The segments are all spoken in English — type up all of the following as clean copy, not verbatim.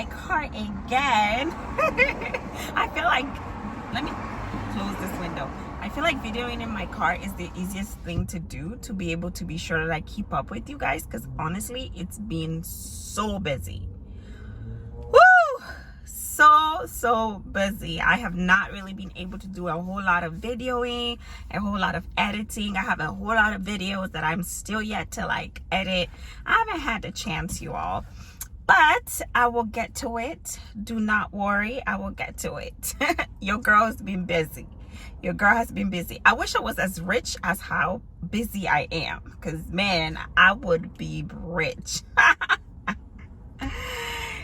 my car again. I feel like, let me close this window. I feel like videoing in my car is the easiest thing to do, to be able to be sure that I keep up with you guys, because honestly, it's been so busy. Woo! So busy. I have not really been able to do a whole lot of videoing, a whole lot of editing. I have a whole lot of videos that I'm still yet to like edit. I haven't had the chance, you all, but I will get to it. Do not worry, I will get to it. Your girl has been busy. Your girl has been busy. I wish I was as rich as how busy I am, because man, I would be rich.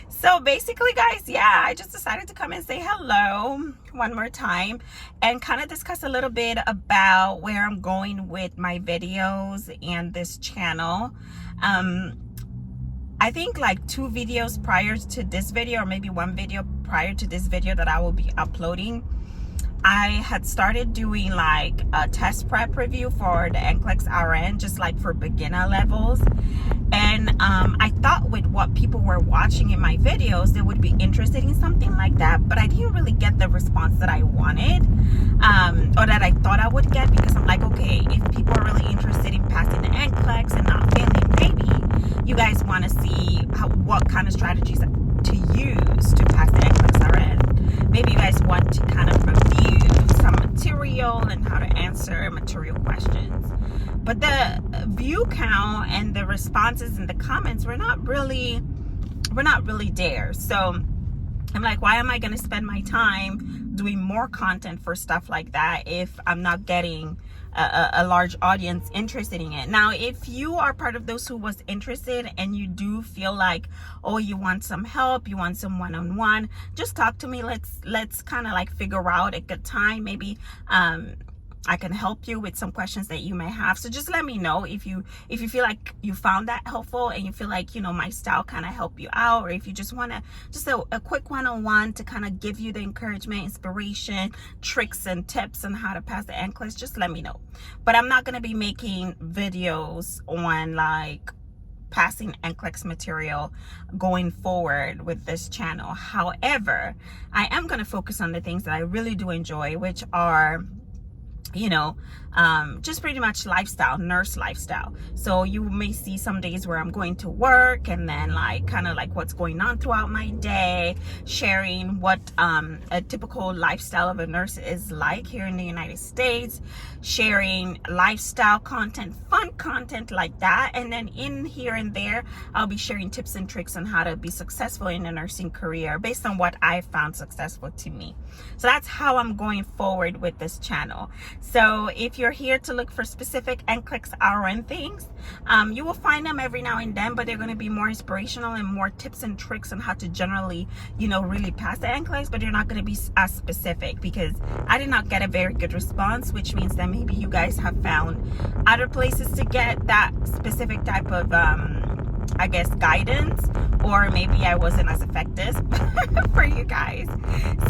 So basically, guys, yeah, I just decided to come and say hello one more time and kind of discuss a little bit about where I'm going with my videos and this channel. I think like 2 videos prior to this video, or maybe 1 video prior to this video that I will be uploading, I had started doing like a test prep review for the NCLEX RN, just like for beginner levels. And I thought with what people were watching in my videos, they would be interested in something like that, but I didn't really get the response that I wanted, or that I thought I would get, because I'm like, okay, if people are really interested in passing the NCLEX and not failing, maybe you guys want to see what kind of strategies to use to pass the NCLEX RN. Maybe you guys want to kind of review some material and how to answer material questions. But the view count and the responses in the comments were not really there. So I'm like, why am I going to spend my time doing more content for stuff like that if I'm not getting a large audience interested in it? Now, if you are part of those who was interested and you do feel like, oh, you want some help, you want some one-on-one, just talk to me. Let's kind of like figure out a good time. Maybe I can help you with some questions that you may have. So just let me know if you feel like you found that helpful, and you feel like, you know, my style kind of help you out, or if you just want to just a quick one-on-one to kind of give you the encouragement, inspiration, tricks and tips on how to pass the NCLEX, just let me know. But I'm not going to be making videos on like passing NCLEX material going forward with this channel. However, I am going to focus on the things that I really do enjoy, which are, you know, just pretty much lifestyle, nurse lifestyle. So you may see some days where I'm going to work, and then like kind of like what's going on throughout my day, sharing what a typical lifestyle of a nurse is like here in the United States, sharing lifestyle content, fun content like that. And then in here and there, I'll be sharing tips and tricks on how to be successful in a nursing career based on what I found successful to me. So that's how I'm going forward with this channel. So if you're here to look for specific NCLEX RN things, you will find them every now and then, but they're going to be more inspirational and more tips and tricks on how to generally, you know, really pass the NCLEX, but they're not going to be as specific, because I did not get a very good response, which means that maybe you guys have found other places to get that specific type of I guess guidance, or maybe I wasn't as effective for you guys.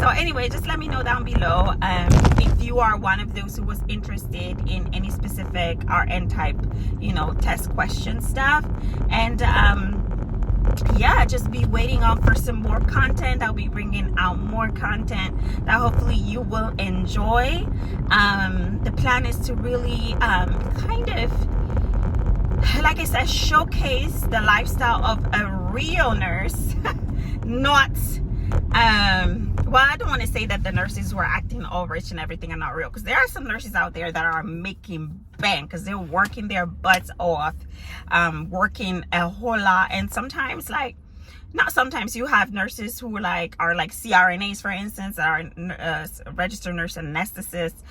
So anyway, just let me know down below if you are one of those who was interested in any specific RN type, you know, test question stuff. And yeah, just be waiting on for some more content. I'll be bringing out more content that hopefully you will enjoy. The plan is to really kind of, like I said, showcase the lifestyle of a real nurse. Not well, I don't want to say that the nurses who are acting all rich and everything are not real, because there are some nurses out there that are making bank because they're working their butts off, working a whole lot. And sometimes, like, not sometimes, you have nurses who like are like CRNAs, for instance, that are registered nurse anesthetists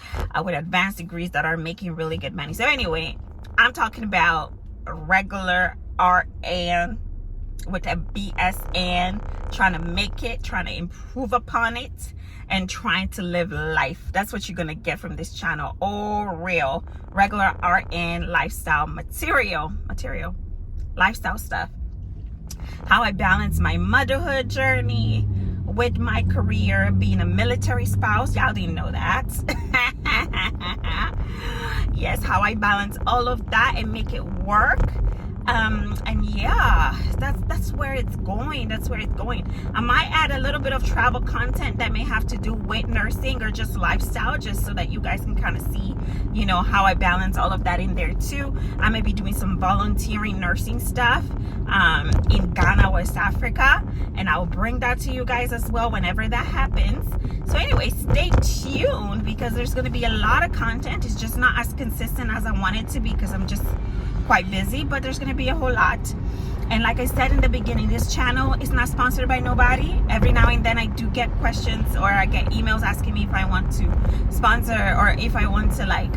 with advanced degrees that are making really good money. So anyway, I'm talking about a regular RN with a BSN, trying to make it, trying to improve upon it, and trying to live life. That's what you're gonna get from this channel. All real, regular RN lifestyle material, lifestyle stuff. How I balance my motherhood journey with my career, being a military spouse. Y'all didn't know that. Yes, how I balance all of that and make it work. And yeah, that's where it's going. That's where it's going. I might add a little bit of travel content that may have to do with nursing or just lifestyle, just so that you guys can kind of see, you know, how I balance all of that in there too. I may be doing some volunteering nursing stuff in Ghana, West Africa, and I'll bring that to you guys as well whenever that happens. So anyway, stay tuned, because there's going to be a lot of content. It's just not as consistent as I want it to be, because I'm just quite busy, but there's going to be a whole lot. And like I said in the beginning, this channel is not sponsored by nobody. Every now and then I do get questions, or I get emails asking me if I want to sponsor, or if I want to like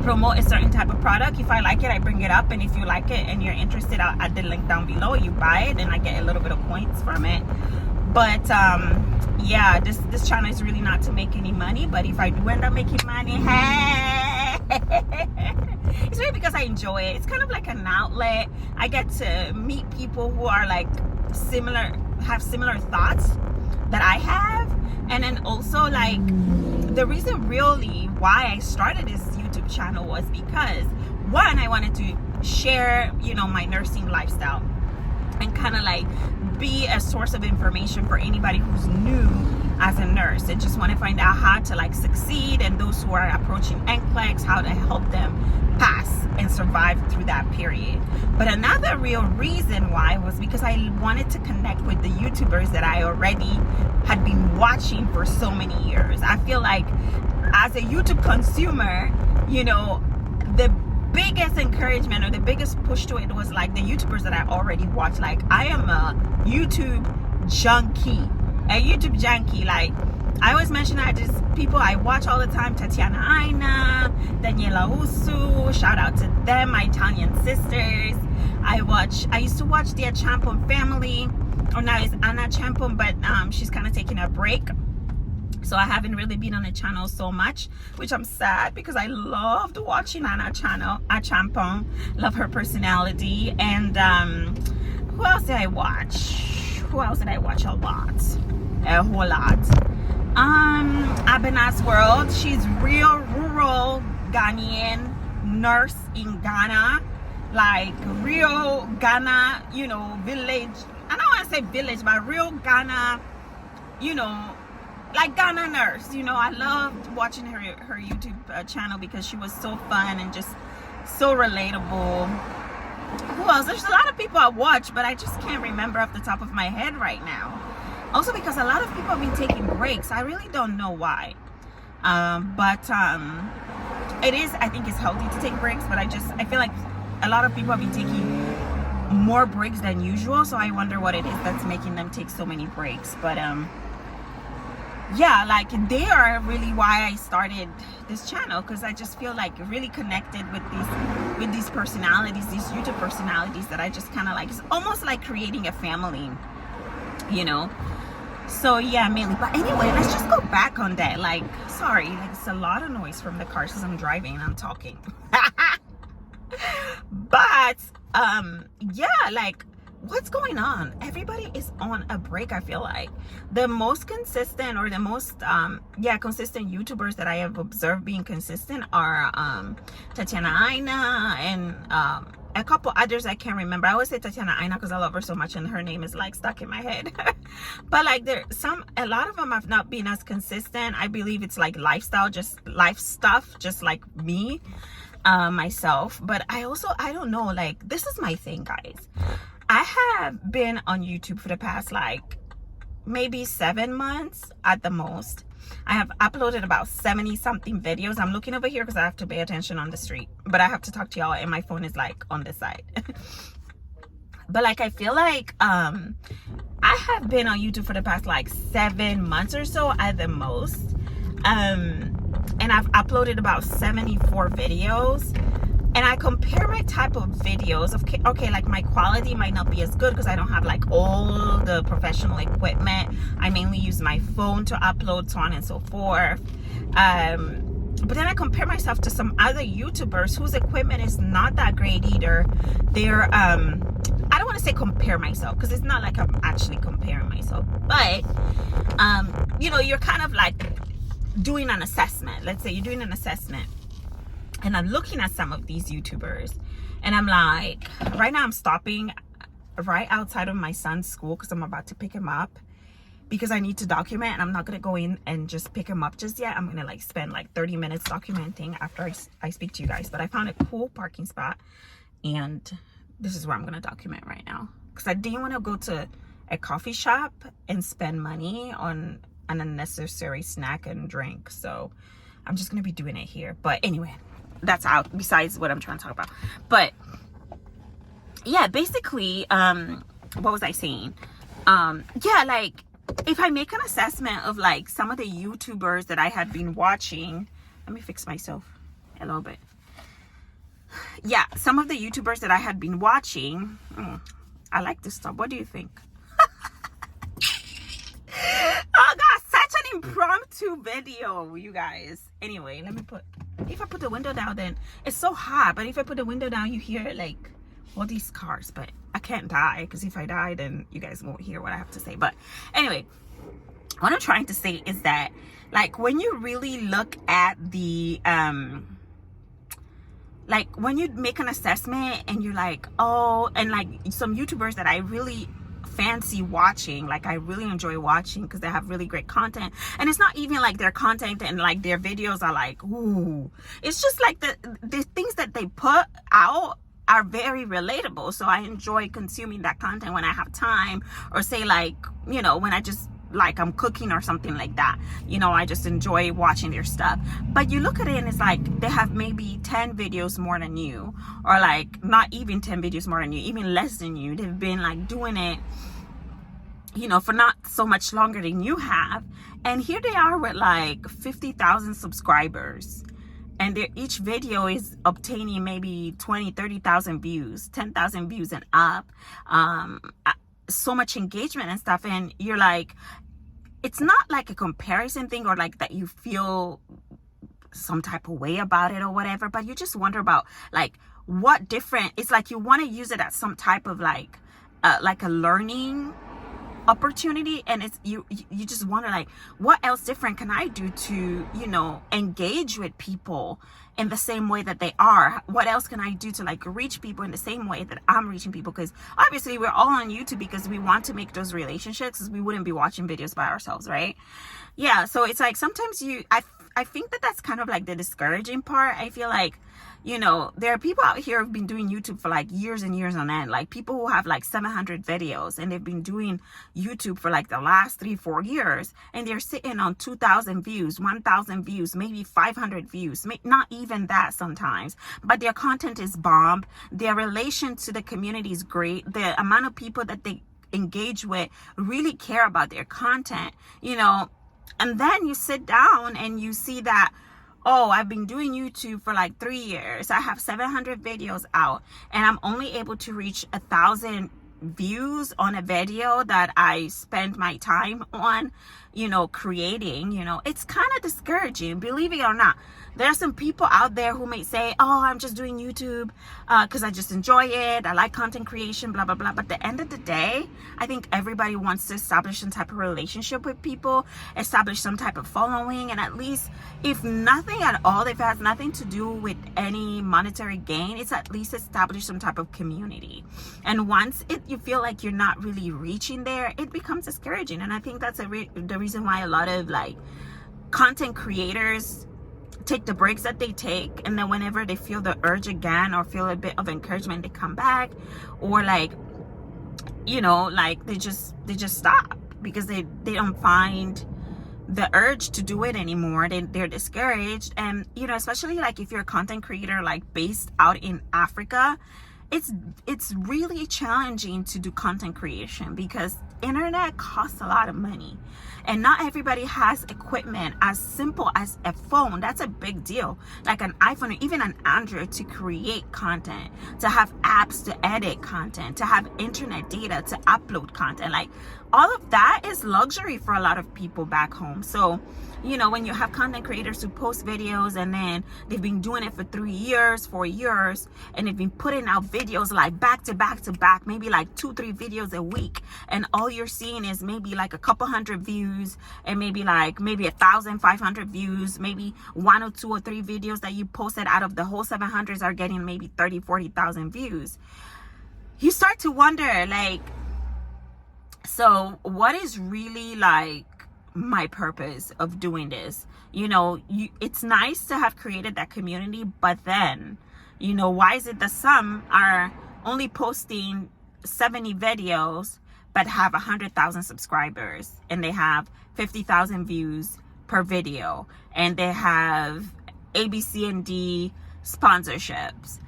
promote a certain type of product. If I like it, I bring it up, and if you like it and you're interested, I'll add the link down below. You buy it and I get a little bit of points from it. But yeah, this channel is really not to make any money, but if I do end up making money, hey, it's really because I enjoy it. It's kind of like an outlet. I get to meet people who are like have similar thoughts that I have. And then also, like, the reason really why I started this YouTube channel was because, one, I wanted to share, you know, my nursing lifestyle and kind of like be a source of information for anybody who's new as a nurse and just want to find out how to like succeed, and those who are approaching NCLEX, how to help them pass and survive through that period. But another real reason why was because I wanted to connect with the YouTubers that I already had been watching for so many years. I feel like as a YouTube consumer, you know, the biggest encouragement or the biggest push to it was like the YouTubers that I already watched. Like, I am a YouTube junkie. Like, I always mention that there's people I watch all the time: Tatiana Aina, Daniela Usu, shout out to them, my Italian sisters. I used to watch the Champon family, or now it's Anna Champon, but she's kind of taking a break. So I haven't really been on the channel so much, which I'm sad, because I loved watching Anna Champon. Love her personality. And who else did I watch? Who else did I watch a lot? A whole lot. Abena's World. She's real rural Ghanaian nurse in Ghana. Like real Ghana, you know, village. I don't want to say village, but real Ghana, you know, like Ghana nurse. You know, I loved watching her YouTube channel because she was so fun and just so relatable. Who else? There's a lot of people I watch, but I just can't remember off the top of my head right now. Also because a lot of people have been taking breaks. I really don't know why. But it is, I think it's healthy to take breaks, but I feel like a lot of people have been taking more breaks than usual, so I wonder what it is that's making them take so many breaks. But yeah, like they are really why I started this channel, because I just feel like really connected with these personalities, these YouTube personalities, that I just kind of like, it's almost like creating a family, you know. So yeah, mainly. But anyway, let's just go back on that. Like, sorry, like it's a lot of noise from the cars because I'm driving and I'm talking. But yeah, like, what's going on? Everybody is on a break. I feel like the most consistent, or the most consistent YouTubers that I have observed being consistent are Tatiana Aina and a couple others I can't remember. I always say Tatiana Aina because I love her so much and her name is like stuck in my head. But like a lot of them have not been as consistent. I believe it's like lifestyle, just life stuff, just like me, myself. But I don't know, like, this is my thing, guys. I have been on YouTube for the past like maybe 7 months at the most. I have uploaded about 70 something videos. I'm looking over here because I have to pay attention on the street, but I have to talk to y'all and my phone is like on this side. But like, I feel like I have been on YouTube for the past like 7 months or so at the most, and I've uploaded about 74 videos. And I compare my type of videos. Okay, like my quality might not be as good because I don't have like all the professional equipment. I mainly use my phone to upload, so on and so forth. But then I compare myself to some other YouTubers whose equipment is not that great either. They're I don't want to say compare myself because it's not like I'm actually comparing myself, but you know, you're kind of like doing an assessment. Let's say you're doing an assessment. And I'm looking at some of these YouTubers, and I'm like, right now I'm stopping right outside of my son's school because I'm about to pick him up, because I need to document, and I'm not gonna go in and just pick him up just yet. I'm gonna like spend like 30 minutes documenting after I speak to you guys. But I found a cool parking spot, and this is where I'm gonna document right now, because I didn't want to go to a coffee shop and spend money on an unnecessary snack and drink. So I'm just gonna be doing it here. But anyway, that's out besides what I'm trying to talk about. But yeah, basically, what was I saying? Yeah, like, if I make an assessment of like some of the YouTubers that I had been watching, let me fix myself a little bit. Yeah, some of the YouTubers that I had been watching, I like this stuff. What do you think? Oh God, such an impromptu video, you guys. Anyway, let me if I put the window down, then it's so hot. But if I put the window down, you hear like all these cars. But I can't die, because if I die, then you guys won't hear what I have to say. But anyway, what I'm trying to say is that, like, when you really look at the like when you make an assessment and you're like, oh, and like some YouTubers that I really fancy watching, like I really enjoy watching because they have really great content. And it's not even like their content and like their videos are like, ooh, it's just like the things that they put out are very relatable. So I enjoy consuming that content when I have time, or say like, you know, when I just like I'm cooking or something like that, you know, I just enjoy watching their stuff. But you look at it and it's like they have maybe 10 videos more than you, or like not even 10 videos more than you, even less than you. They've been like doing it, you know, for not so much longer than you have, and here they are with like 50,000 subscribers, and each video is obtaining maybe 20-30,000 views, 10,000 views and up, so much engagement and stuff. And you're like, it's not like a comparison thing, or like that you feel some type of way about it or whatever, but you just wonder about like what different, it's like you want to use it as some type of like a learning opportunity. And it's you just wonder like, what else different can I do to, you know, engage with people in the same way that they are? What else can I do to like reach people in the same way that I'm reaching people? Because obviously we're all on YouTube because we want to make those relationships, because we wouldn't be watching videos by ourselves, right? Yeah, so it's like sometimes I think that that's kind of like the discouraging part. I feel like, you know, there are people out here who've been doing YouTube for like years and years on end, like people who have like 700 videos, and they've been doing YouTube for like the last 3-4 years, and they're sitting on 2,000 views, 1,000 views, maybe 500 views, not even that sometimes, but their content is bomb. Their relation to the community is great. The amount of people that they engage with really care about their content, you know. And then you sit down and you see that, oh, I've been doing YouTube for like 3 years. I have 700 videos out, and I'm only able to reach 1,000 views on a video that I spend my time on, you know, creating. You know, it's kind of discouraging, believe it or not. There are some people out there who may say, oh, I'm just doing YouTube because I just enjoy it. I like content creation, blah, blah, blah. But at the end of the day, I think everybody wants to establish some type of relationship with people, establish some type of following. And at least, if nothing at all, if it has nothing to do with any monetary gain, it's at least establish some type of community. And once you feel like you're not really reaching there, it becomes discouraging. And I think that's the reason why a lot of like content creators take the breaks that they take, and then whenever they feel the urge again or feel a bit of encouragement, they come back, or like, you know, like they just stop because they don't find the urge to do it anymore. They're discouraged. And, you know, especially like if you're a content creator like based out in Africa, it's really challenging to do content creation because internet costs a lot of money, and not everybody has equipment as simple as a phone. That's a big deal, like an iPhone or even an Android, to create content, to have apps to edit content, to have internet data to upload content. Like all of that is luxury for a lot of people back home. So, you know, when you have content creators who post videos and then they've been doing it for 3 years, 4 years, and they've been putting out videos videos like back to back to back, maybe like 2-3 videos a week, and all you're seeing is maybe like a couple hundred views, and maybe 1,500 views, maybe 1 or 2 or 3 videos that you posted out of the whole 700s are getting maybe 30,000-40,000 views, you start to wonder, like, so what is really like my purpose of doing this? It's nice to have created that community, but then, why is it that some are only posting 70 videos but have 100,000 subscribers, and they have 50,000 views per video, and they have A, B, C, and D sponsorships?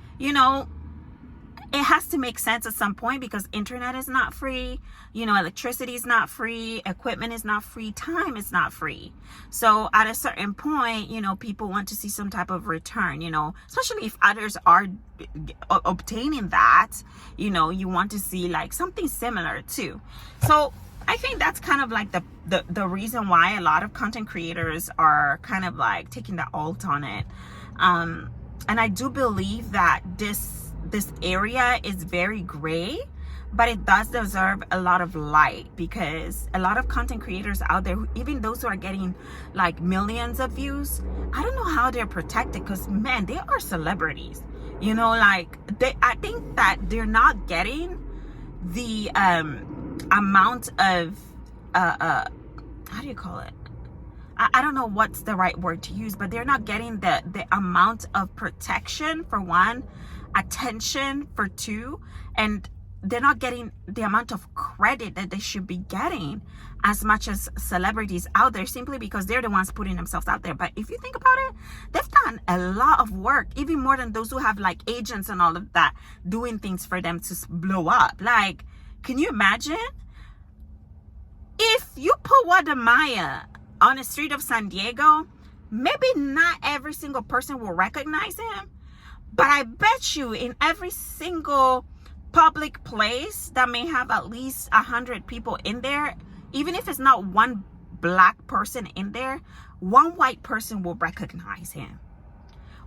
It has to make sense at some point, because internet is not free, electricity is not free, equipment is not free, time is not free. So at a certain point, people want to see some type of return, especially if others are obtaining that, you want to see like something similar too. So I think that's kind of like the reason why a lot of content creators are kind of like taking the alt on it. And I do believe that this area is very gray, but it does deserve a lot of light, because a lot of content creators out there, even those who are getting like millions of views, I don't know how they're protected, because man, they are celebrities, I think that they're not getting the amount of how do you call it, I don't know what's the right word to use, but they're not getting the amount of protection, for one, attention, for two, and they're not getting the amount of credit that they should be getting as much as celebrities out there, simply because they're the ones putting themselves out there. But if you think about it, they've done a lot of work, even more than those who have like agents and all of that doing things for them to blow up. Like, can you imagine if you put Wadamaya on the street of San Diego? Maybe not every single person will recognize him, but I bet you in every single public place that may have at least 100 people in there, even if it's not one black person in there, one white person will recognize him.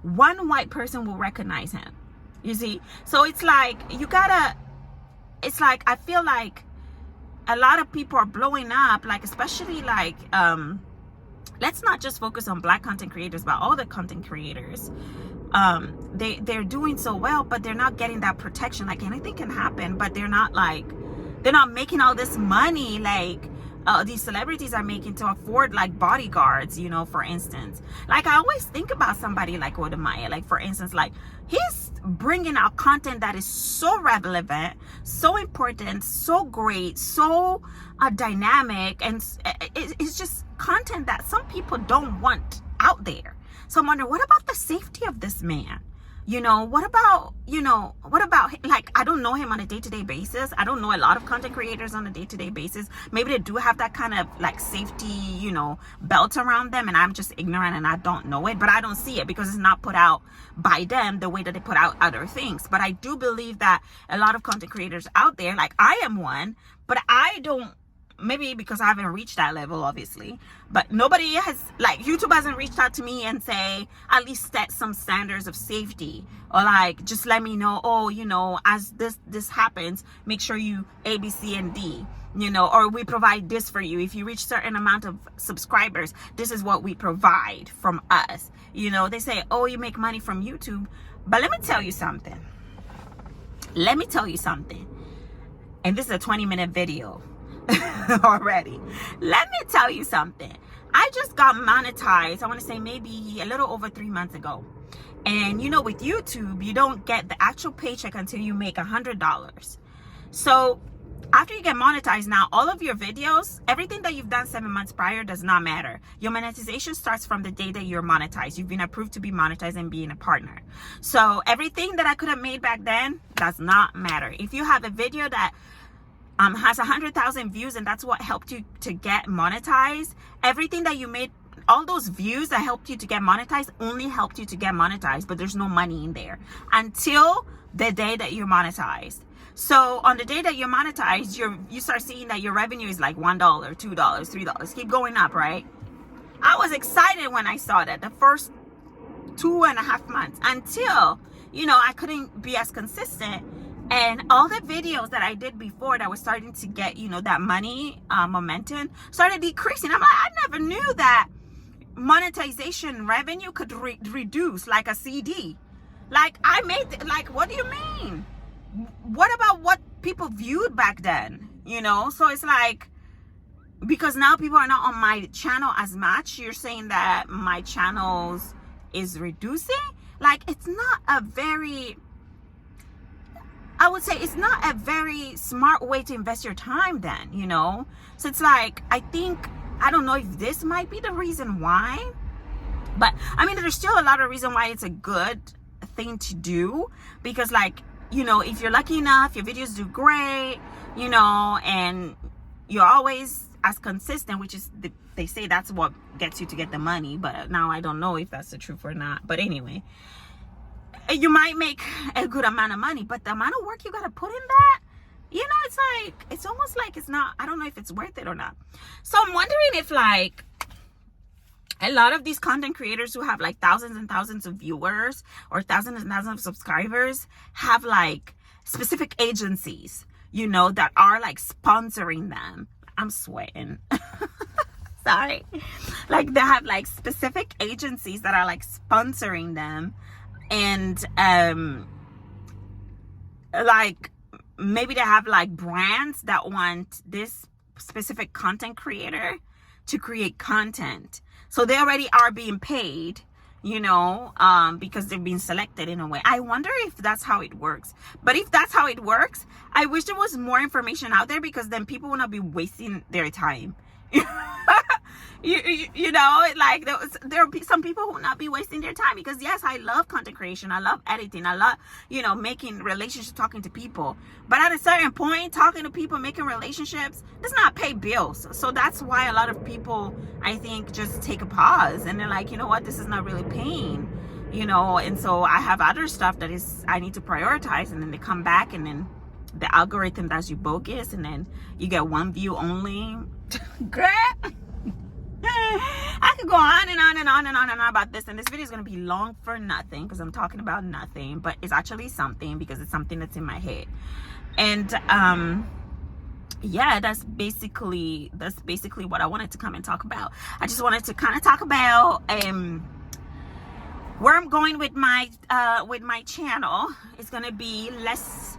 One white person will recognize him. You see? So it's like, I feel like a lot of people are blowing up, like, especially like, let's not just focus on black content creators, but all the content creators. They're doing so well, but they're not getting that protection. Like, anything can happen, but they're not making all this money like these celebrities are making to afford like bodyguards, for instance. Like, I always think about somebody like Wodamaya, like, for instance, like, he's bringing out content that is so relevant, so important, so great, so dynamic, and it's just content that some people don't want out there. So I'm wondering, what about the safety of this man? What about, like, I don't know him on a day-to-day basis. I don't know a lot of content creators on a day-to-day basis. Maybe they do have that kind of like safety, belt around them, and I'm just ignorant and I don't know it, but I don't see it because it's not put out by them the way that they put out other things. But I do believe that a lot of content creators out there, like I am one, but I don't, maybe because I haven't reached that level, obviously, but nobody has, like, YouTube hasn't reached out to me and say, at least set some standards of safety, or like, just let me know, oh, as this happens, make sure you A, B, C, and D, or we provide this for you. If you reach certain amount of subscribers, this is what we provide from us. They say, oh, you make money from YouTube, but let me tell you something. And this is a 20-minute video already. Let me tell you something. I just got monetized, I want to say maybe a little over 3 months ago. And with YouTube, you don't get the actual paycheck until you make $100. So after you get monetized, now all of your videos, everything that you've done 7 months prior does not matter. Your monetization starts from the day that you're monetized. You've been approved to be monetized and being a partner. So everything that I could have made back then does not matter. If you have a video that has 100,000 views and that's what helped you to get monetized, everything that you made, all those views that helped you to get monetized only helped you to get monetized, but there's no money in there until the day that you're monetized. So on the day that you're monetized, you start seeing that your revenue is like $1, $2, $3, keep going up, right? I was excited when I saw that the first 2.5 months, until I couldn't be as consistent And all the videos that I did before that was starting to get, you know, that money momentum started decreasing. I'm like, I never knew that monetization revenue could reduce like a CD. Like, I made, like, what do you mean? What about what people viewed back then? You know, so it's like, because now people are not on my channel as much, you're saying that my channels is reducing? Like, it's not a very, I would say it's not a very smart way to invest your time then, you know? So it's like, I don't know if this might be the reason why, but I mean, there's still a lot of reason why it's a good thing to do, because like, you know, if you're lucky enough, your videos do great, you know, and you're always as consistent, which is they say that's what gets you to get the money, but now I don't know if that's the truth or not. But anyway, you might make a good amount of money, but the amount of work you gotta put in that, you know, it's like, it's almost like it's not, I don't know if it's worth it or not. So I'm wondering if like a lot of these content creators who have like thousands and thousands of viewers or thousands and thousands of subscribers have like specific agencies, you know, that are like sponsoring them. I'm sweating. Sorry. Like, they have like specific agencies that are like sponsoring them, and like maybe they have like brands that want this specific content creator to create content, so they already are being paid, you know, because they're being selected in a way. I wonder if that's how it works. But if that's how it works, I wish there was more information out there, because then people will not be wasting their time. you know, like there will be some people who will not be wasting their time, because yes, I love content creation, I love editing, I love, you know, making relationships, talking to people, but at a certain point, talking to people, making relationships does not pay bills. So that's why a lot of people, I think, just take a pause and they're like, you know what, this is not really paying, you know, and so I have other stuff that is I need to prioritize, and then they come back, and then the algorithm does you bogus, and then you get one view only. Girl, I could go on and on and on and on and on about this, and this video is going to be long for nothing, because I'm talking about nothing, but it's actually something, because it's something that's in my head. And yeah, that's basically what I wanted to come and talk about. I just wanted to kind of talk about where I'm going with my channel. It's going to be less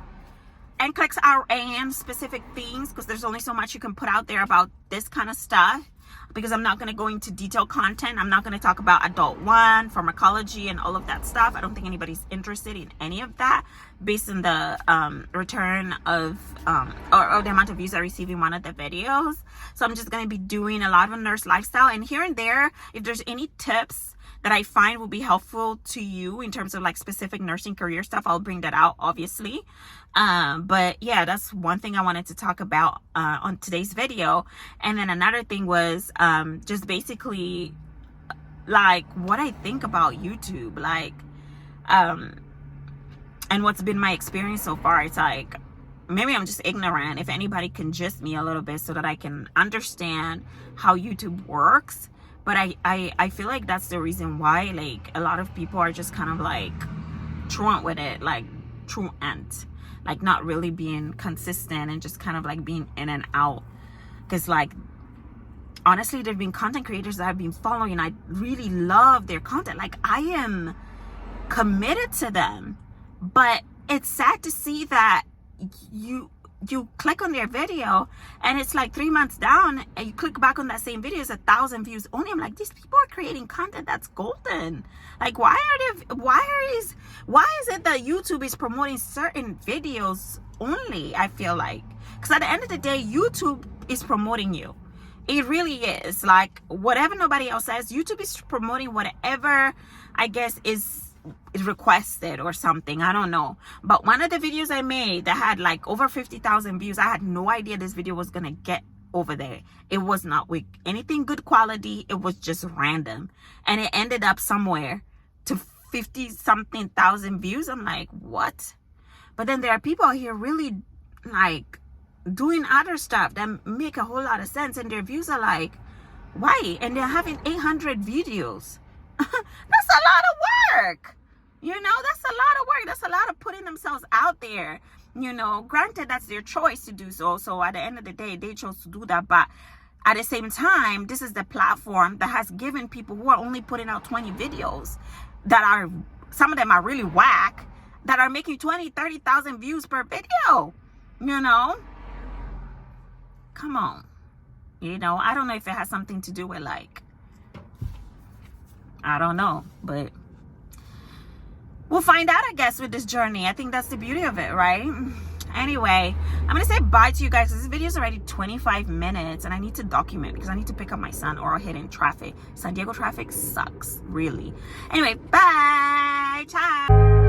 NCLEX RN specific things, because there's only so much you can put out there about this kind of stuff, because I'm not going to go into detailed content. I'm not going to talk about adult 1, pharmacology, and all of that stuff. I don't think anybody's interested in any of that based on the return of or the amount of views I receive in one of the videos. So I'm just going to be doing a lot of nurse lifestyle, and here and there, if there's any tips that I find will be helpful to you in terms of like specific nursing career stuff, I'll bring that out, obviously. But yeah, that's one thing I wanted to talk about on today's video. And then another thing was just basically like what I think about YouTube, like and what's been my experience so far. It's like, maybe I'm just ignorant. If anybody can gist me a little bit so that I can understand how YouTube works. But I feel like that's the reason why, like, a lot of people are just kind of like truant with it, like truant, like not really being consistent and just kind of like being in and out. Because like, honestly, there've been content creators that I've been following, and I really love their content. Like, I am committed to them, but it's sad to see that you click on their video and it's like 3 months down, and you click back on that same video, it's 1,000 views only. I'm like, these people are creating content that's golden. Like, why is it that YouTube is promoting certain videos only? I feel like, because at the end of the day, YouTube is promoting you. It really is. Like, whatever nobody else says, YouTube is promoting whatever, I guess, is requested or something. I don't know. But one of the videos I made that had like over 50,000 views, I had no idea this video was gonna get over there. It was not with anything good quality. It was just random, and it ended up somewhere to 50 something thousand views. I'm like, what? But then there are people out here really like doing other stuff that make a whole lot of sense, and their views are like, why? And they're having 800 videos. That's a lot of work. You know, that's a lot of work. That's a lot of putting themselves out there. You know, granted, that's their choice to do so. So at the end of the day, they chose to do that. But at the same time, this is the platform that has given people who are only putting out 20 videos that are, some of them are really whack, that are making 20, 30,000 views per video. You know, come on. You know, I don't know if it has something to do with, like, I don't know, but we'll find out, I guess, with this journey. I think that's the beauty of it, right? Anyway, I'm gonna say bye to you guys. This video is already 25 minutes and I need to document because I need to pick up my son or I'll hit in traffic. San Diego traffic sucks, really. Anyway, bye. Ciao.